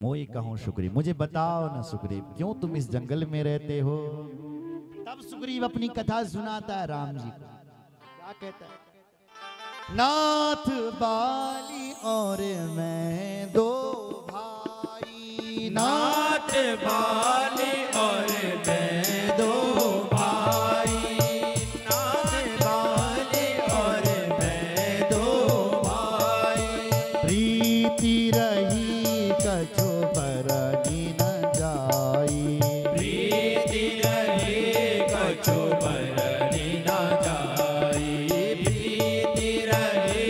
मोई कहूँ सुग्रीव, मुझे बताओ ना सुग्रीव, क्यों तुम इस जंगल में रहते हो। तब सुग्रीव अपनी कथा सुनाता है राम जी को। क्या कहता है? नाथ बाली और मैं दो भाई, नाथ बाली और मैं दो भाई, नाथ बाली और मैं दो भाई। प्रीति रही कछु बरनी न जाई, प्रीति रही कछु बरनी न जाई, प्रीति रही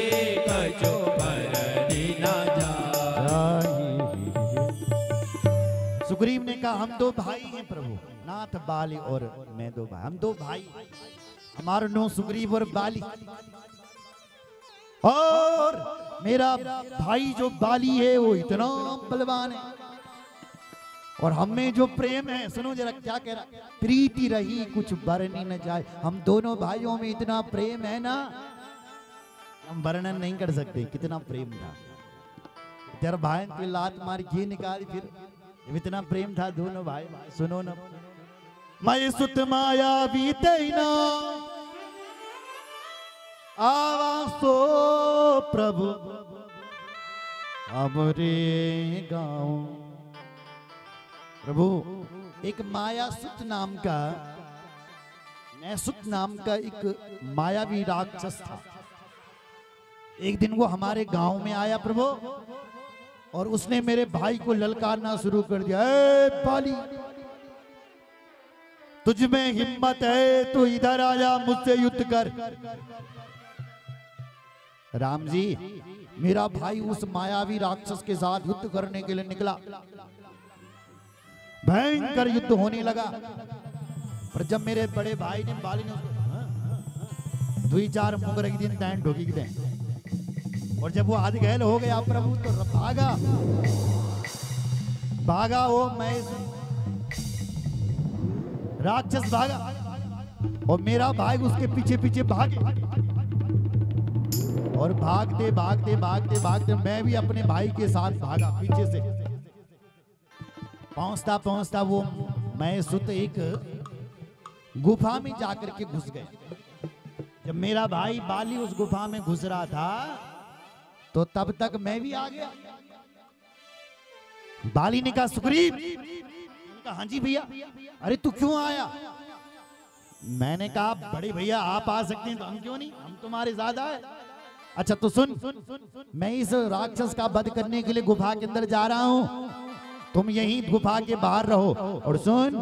कछु बरनी न जाई। सुग्रीव ने कहा हम दो भाई हैं प्रभु, नाथ बाली और मैं दो भाई, हम दो भाई, हमारा नो सुग्रीव और बाली। और मेरा भाई जो बाली है वो इतना बलवान है, और हम में जो प्रेम है, सुनो जरा क्या कह रहा, प्रीति रही कुछ बरनी न जाए। हम दोनों भाइयों में इतना प्रेम है ना, हम वर्णन नहीं कर सकते कितना प्रेम था। तेरा भाई की लात मार घी निकाल, फिर इतना प्रेम था दोनों भाई। सुनो ना, मैं सुत माया बीते ना आवासो प्रभु हमरे गाँव। प्रभु एक माया सुत नाम का, नैसुत नाम का एक मायावी राक्षस था। एक दिन वो हमारे गांव में आया प्रभु, और उसने मेरे भाई को ललकारना शुरू कर दिया, ए बाली, तुझ में हिम्मत है तो इधर आजा, मुझसे युद्ध कर। राम जी, मेरा भाई उस मायावी राक्षस के साथ युद्ध करने के लिए निकला। भयंकर युद्ध होने लगा, पर जब मेरे बड़े भाई ने, बाली ने उसको दुई चार मुगर दिन तैन ढोकी दे, और जब वो आधे घायल हो गया प्रभु, तो भागा भागा वो मैं राक्षस भागा, और मेरा भाई उसके पीछे पीछे भागे, और भागते भागते भागते भागते मैं भी अपने भाई के साथ भागा पीछे से। पहुंचता पहुंचता वो मैं सुत एक गुफा में जाकर के घुस गए। जब मेरा भाई बाली उस गुफा में घुस रहा था, तो तब तक मैं भी आ गया। बाली ने कहा सुग्रीव, कहा हाँ जी भैया। अरे तू क्यों आया? मैंने कहा बड़े भैया आप आ सकते हैं तो हम क्यों नहीं, हम तुम्हारे ज्यादा है। अच्छा तो सुन, मैं इस राक्षस का वध करने के लिए गुफा के अंदर जा रहा हूं, तुम यहीं गुफा के बाहर रहो, और सुन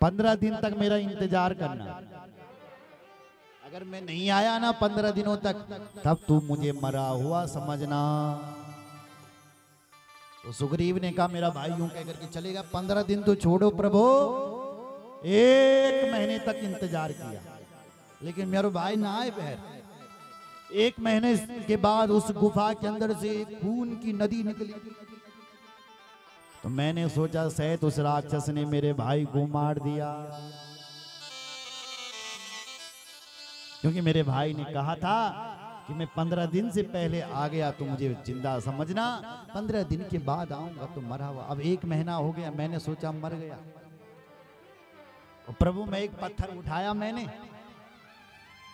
15 दिन तक मेरा इंतजार करना। अगर मैं नहीं आया ना 15 दिनों तक, तब तू मुझे मरा हुआ समझना। तो सुग्रीव ने कहा मेरा भाई यूं कहकर के चलेगा, 15 दिन तो छोड़ो प्रभु, 1 महीने तक इंतजार किया, लेकिन मेरा भाई ना आए पैर। 1 महीने के बाद उस गुफा के अंदर से खून की नदी निकली। तो मैंने सोचा शायद उस राक्षस ने मेरे भाई को मार दिया, क्योंकि मेरे भाई ने कहा था कि मैं 15 दिन से पहले आ गया तो मुझे जिंदा समझना, 15 दिन के बाद आऊंगा तो मरा हुआ। अब 1 महीना हो गया, मैंने सोचा मर गया। और प्रभु मैं एक पत्थर उठाया, मैंने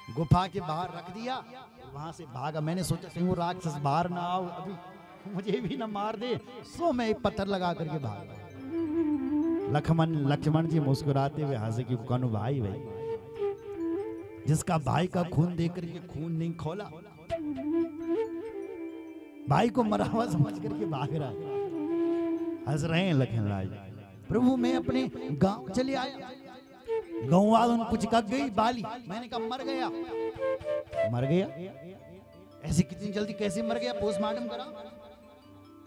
गुफा के बाहर रख दिया, वहां से भागा। मैंने सोचा कहीं वो राक्षस बाहर ना आओ, अभी मुझे भी ना मार दे, सो मैं एक पत्थर लगा करके भागा। लक्ष्मण जी मुस्कुराते हुए हंसे कि कौन भाई भाई, जिसका भाई का खून देख करके खून नहीं खोला, भाई को मरा हुआ समझ करके भाग रहा है। हंस रहे हैं लखनलाल। प्रभु मैं अपने गांव चले आया, गांव वालों ने पूछ कब गई बाली, मैंने कहा मर गया। मर गया? ऐसे कितनी जल्दी कैसे मर गया? पोस्टमार्टम करा।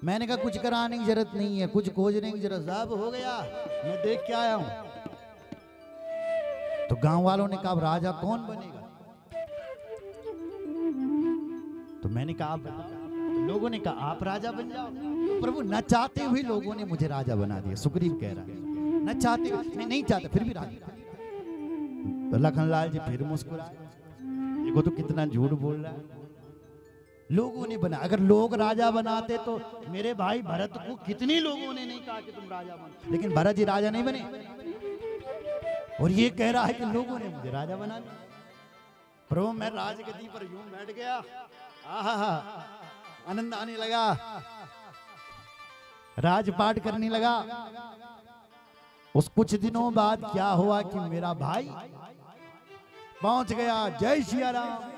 मैंने कहा कुछ कराने की जरूरत नहीं है, कुछ खोजने की जरूरत, साहब हो गया, मैं देख के आया हूं। तो गांव वालों ने कहा राजा कौन बनेगा? तो मैंने कहा तो लोगों ने कहा आप राजा बन जाओ। तो प्रभु न चाहते हुए लोगों ने मुझे राजा बना दिया। सुग्रीव कह रहा है न चाहते हुए, मैं नहीं चाहता फिर भी राजा। तो लखनलाल जी फिर मुस्कुराए, देखो तो कितना झूठ बोल रहा है। लोगों ने बना। अगर लोग राजा बनाते तो मेरे भाई भरत को कितने लोगों ने नहीं कहा कि तुम राजा बनो, लेकिन भरत जी राजा नहीं बने। और ये कह रहा है कि लोगों ने मुझे राजा बना दिया। प्रभु मैं राजगद्दी पर यूं बैठ गया, आहा आनंद आने लगा, राजपाट करने लगा। उस कुछ दिनों बाद क्या हुआ कि मेरा भाई पहुंच गया, जय सिया राम।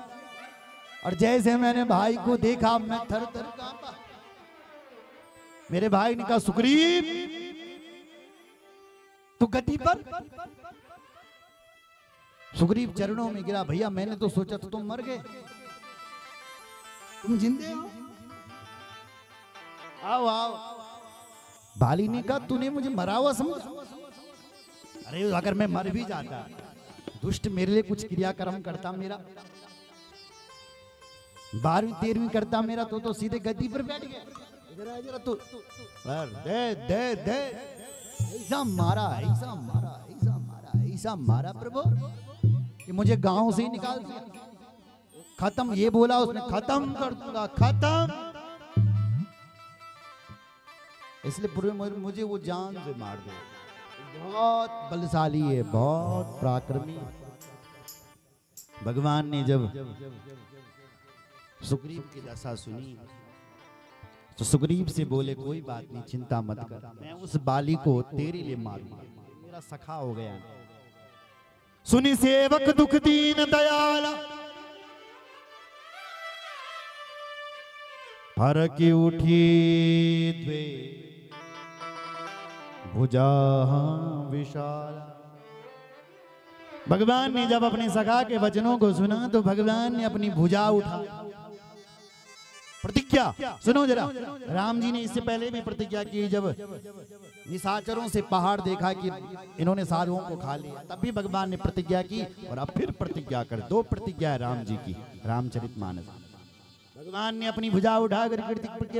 और जैसे मैंने भाई को देखा मैं थर थर कांपा। मेरे भाई ने कहा सुग्रीव तू गद्दी पर। सुग्रीव चरणों में गिरा, भैया मैंने तो सोचा था तुम मर गए, तुम जिंदे हो, आओ आओ। बाली ने कहा तूने मुझे मरा हुआ समझा? अरे अगर मैं मर भी जाता, दुष्ट मेरे लिए कुछ क्रियाक्रम करता, मेरा 12वीं 13वीं करता मेरा, तो सीधे गद्दी पर बैठ गया। इधर आ जरा तू, दे दे दे। ऐसा मारा, ऐसा मारा, ऐसा मारा, ऐसा मारा प्रभु कि मुझे गांव से ही निकाल दिया। खत्म, ये बोला उसने, खत्म कर दूंगा, खत्म। इसलिए पूरे मुझे वो जान से मार दे। बहुत बलशाली है, बहुत पराक्रमी है। भगवान ने जब सुग्रीव की दशा सुनी तो सुग्रीव से बोले कोई बात नहीं, चिंता मत कर, मैं उस बाली को तेरे लिए मारूंगा, मेरा सखा हो गया। सुनी सेवक दुख दीन दयाला, फरक उठी द्वे भुजा विशाला। भगवान ने जब अपने सखा के वचनों को सुना तो भगवान ने अपनी भुजा उठा, प्रतिज्ञा सुनो जरा। राम जी ने इससे पहले भी प्रतिज्ञा की, जब निशाचरों से पहाड़ देखा कि इन्होंने साधुओं को खा लिया, तब भी भगवान ने प्रतिज्ञा की। और अब फिर प्रतिज्ञा कर, 2 प्रतिज्ञा है राम जी की, रामचरितमानस। भगवान ने अपनी भुजा उठाकर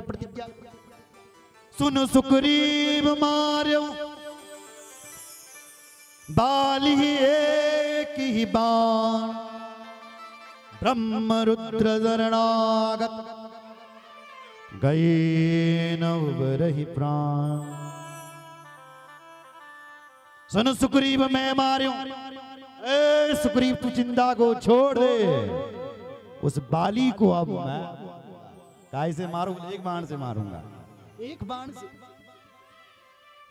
प्रतिज्ञा, सुन सुग्रीव मार्यो बाली एक ही बाण, ब्रह्म रुद्र शरणागत गए नवरहि प्राण। सुन सुग्रीव मैं मार्यो, ए सुग्रीव तू चिंता को छोड़ दे, उस बाली को अब मैं काय से मारूंगा? एक बाण से मारूंगा, एक बाण से।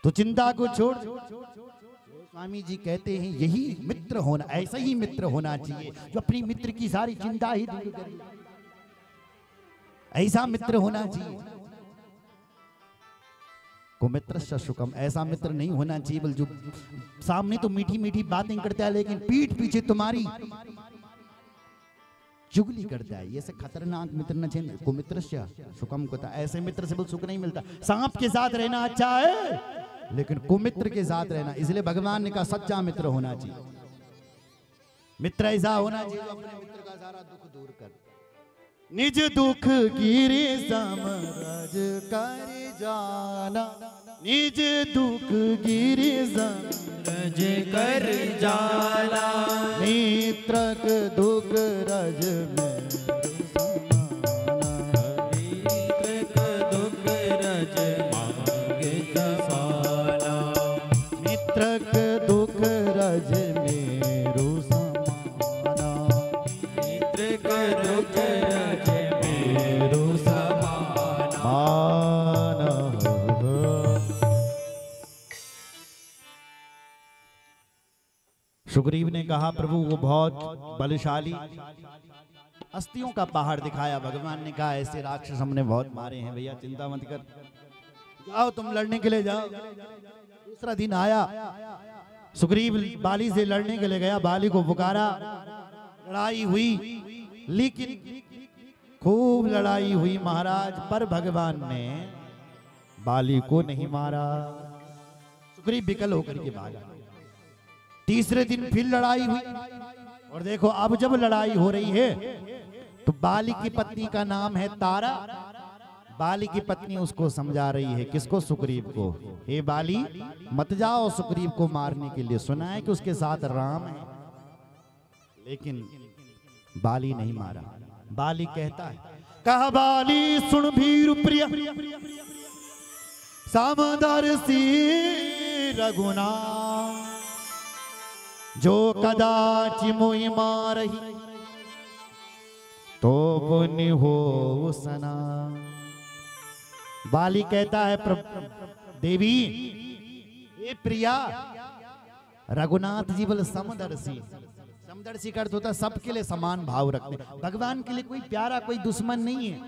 तो चिंता को छोड़। स्वामी जी कहते हैं यही मित्र होना, ऐसा ही मित्र होना चाहिए जो अपनी मित्र की सारी चिंता ही दूर करे। ऐसा मित्र होना चाहिए। कुमित्रस्य शुकम, ऐसा मित्र नहीं होना चाहिए बल जो सामने तो मीठी मीठी बातें करता है लेकिन पीठ पीछे तुम्हारी चुगली करता है। ये से खतरनाक मित्र न चाहिए। कुमित्रस्य शुकम को, ऐसे मित्र से सुख नहीं मिलता। सांप के साथ रहना अच्छा है लेकिन कुमित्र के साथ रहना, इसलिए भगवान ने कहा सच्चा मित्र होना चाहिए। मित्र ऐसा होना चाहिए जो अपने मित्र का सारा दुख दूर कर, निज दुख गिरे समरज कर जाना, निज दुख गिरे समरज कर जाना, मित्रक दुख रज में सुग्रीव ने कहा प्रभु वो बहुत बलशाली, अस्थियों का पहाड़ दिखाया। भगवान ने कहा ऐसे राक्षस हमने बहुत मारे हैं भैया, चिंता मत कर, जाओ तुम लड़ने के लिए जाओ। दूसरा दिन आया, सुग्रीव बाली से लड़ने के लिए गया, बाली को पुकारा, लड़ाई हुई, लेकिन खूब लड़ाई हुई महाराज, पर भगवान ने बाली को नहीं मारा। सुग्रीव विकल होकर के भागा। तीसरे दिन फिर लड़ाई हुई, और देखो अब जब लड़ाई हो रही है तो बाली की पत्नी का नाम है तारा। बाली की पत्नी उसको समझा रही है, किसको? सुग्रीव को। हे बाली मत जाओ सुग्रीव को मारने के लिए, सुना है कि उसके साथ राम है। लेकिन बाली नहीं मारा। बाली कहता है कहा बाली सुन भीरु प्रिय समदर्शी रघुनाथ, जो कदाचि मोहि मारही तो पुण्य हो सना। बाली कहता है देवी ये प्रिया, रघुनाथ जी बोले समदर्शी। समदर्शी का अर्थ होता है सबके लिए समान भाव रखते। भगवान के लिए कोई प्यारा कोई दुश्मन नहीं है,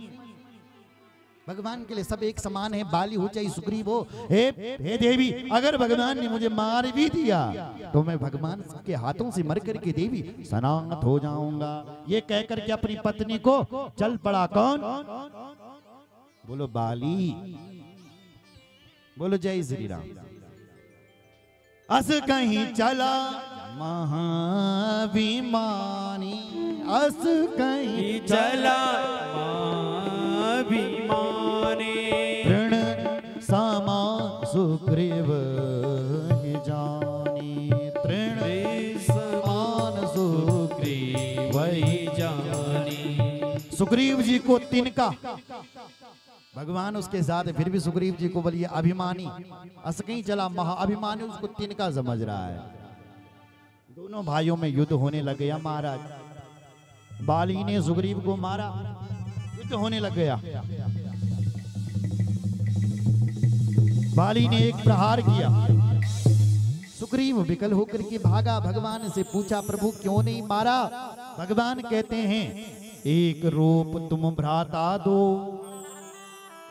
भगवान के लिए सब एक समान है। बाली हो चाहे सुग्रीव हो, हे देवी अगर भगवान ने मुझे मार भी दिया तो मैं भगवान के हाथों से मर करके देवी सनात हो जाऊंगा। ये कहकर के अपनी पत्नी को चल पड़ा। कौन? बोलो बाली। बोलो जय श्री राम। अस कहीं चला महाभिमानी, अस कहीं चला महाभिमानी, तृण समा सुग्रीव जानी, तृण समान सुग्रीव जानी। सुग्रीव जी को तिनका, भगवान उसके साथ है, फिर भी सुग्रीव जी को बोलिए अभिमानी। असकहीं चला महाअभिमानी, उसको तिनका समझ रहा है। दोनों भाइयों में युद्ध होने लग गया। महाराज बाली ने सुग्रीव को मारा, युद्ध होने लग गया। बाली ने एक प्रहार किया, सुग्रीव विकल होकर के भागा। भगवान से पूछा प्रभु क्यों नहीं मारा? भगवान कहते हैं एक रूप तुम भ्राता दो।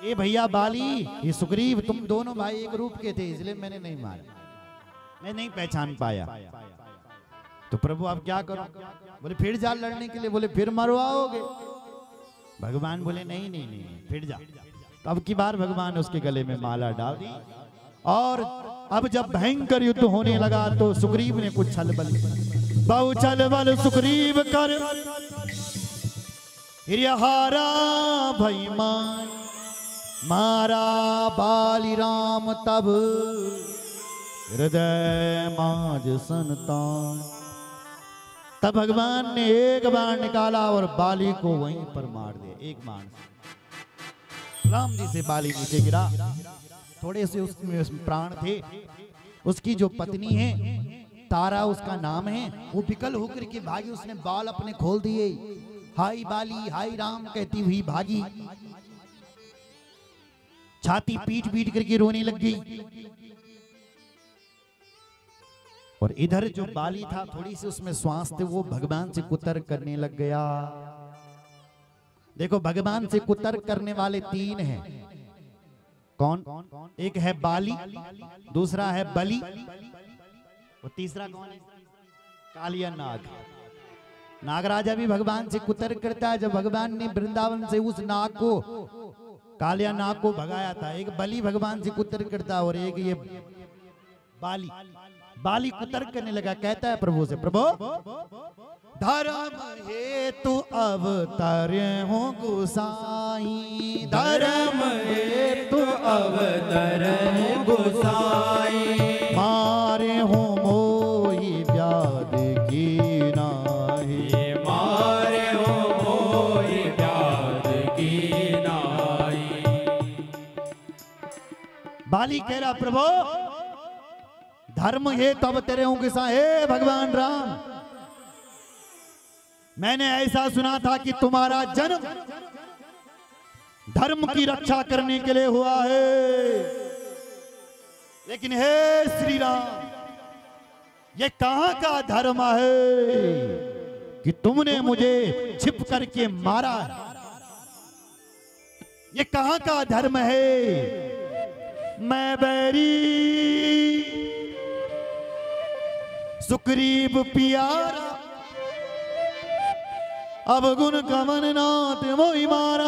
ए भैया बाली, ये सुग्रीव, तुम दोनों भाई एक रूप के थे, इसलिए मैंने नहीं मारा, मैं नहीं पहचान पाया। तो प्रभु आप क्या करो? बोले फिर जा लड़ने के लिए। बोले फिर मरवाओगे? भगवान बोले नहीं नहीं नहीं, फिर जा। तो अब की बार भगवान उसके गले में माला डाल दी। और अब जब भयंकर युद्ध होने लगा तो सुग्रीव ने कुछ छल बल, बहु छल बल सुग्रीव कर हारा भईमान, मारा बाली राम तब हृदय माज संतान। तब भगवान ने एक बाण निकाला और बाली को वहीं पर मार दिया। एक बाण राम जी से बाली नीचे गिरा। थोड़े से उसमें प्राण थे। उसकी जो पत्नी है तारा उसका नाम है, वो विकल होकर के भागी। उसने बाल अपने खोल दिए, हाय बाली हाय राम कहती हुई भागी। छाती पीट पीट करके रोने लग गई। और इधर जो बाली था थोड़ी सी उसमें श्वास थे, वो भगवान से कुतर्क करने लग गया। देखो भगवान से कुतर्क करने वाले तीन हैं। कौन? एक है बाली, दूसरा है बलि, और तीसरा कौन है? कालिया नाग। नागराजा भी भगवान से कुतर्क करता है। जब भगवान ने वृंदावन से उस नाग को, कालिया नाग को भगाया था, एक बलि भगवान से कुतर्क करता और एक ये बाली। बाली कुतर्क करने लगा, कहता है प्रभु से, प्रभु धर्म हेतु अवतार हो गोसाई, धर्म हेतु अवतार हो गोसाई, मारे हो मोहि व्याध की नाही, मारे हो मोहि व्याध की नाही। बाली कह रहा प्रभु धर्म है तब तेरे हूं किसा। हे भगवान राम, मैंने ऐसा सुना था कि तुम्हारा जन्म धर्म की रक्षा करने के लिए हुआ है, लेकिन हे श्री राम, ये कहां का धर्म है कि तुमने मुझे छिप करके मारा? ये कहां का धर्म है? मैं बैरी सुग्रीव पियारा, अब गुण कमन नाथ मोहि मारा।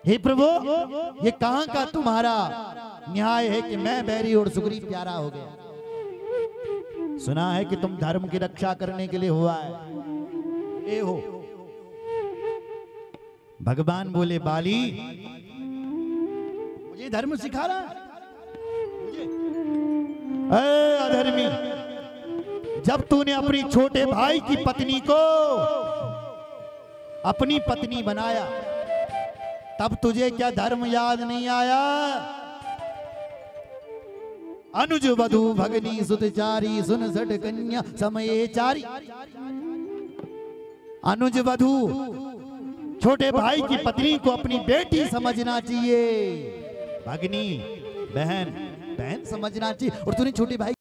हे प्रभु, ये कहां का तुम्हारा न्याय है कि मैं बैरी और सुग्रीव प्यारा हो गया? सुना है कि तुम धर्म की रक्षा करने के लिए हुआ है। ए हो भगवान बोले बाली, मुझे धर्म सिखा रहा है? अधर्मी, जब तूने अपनी छोटे भाई की पत्नी को अपनी पत्नी बनाया, तब तुझे क्या धर्म याद नहीं आया? अनुज वधु भगनी सुतचारी, सुन सठ कन्या समय चारी। अनुज वधु छोटे भाई की पत्नी को अपनी बेटी समझना चाहिए, भगनी बहन बहन समझना चाहिए। और तूने छोटे भाई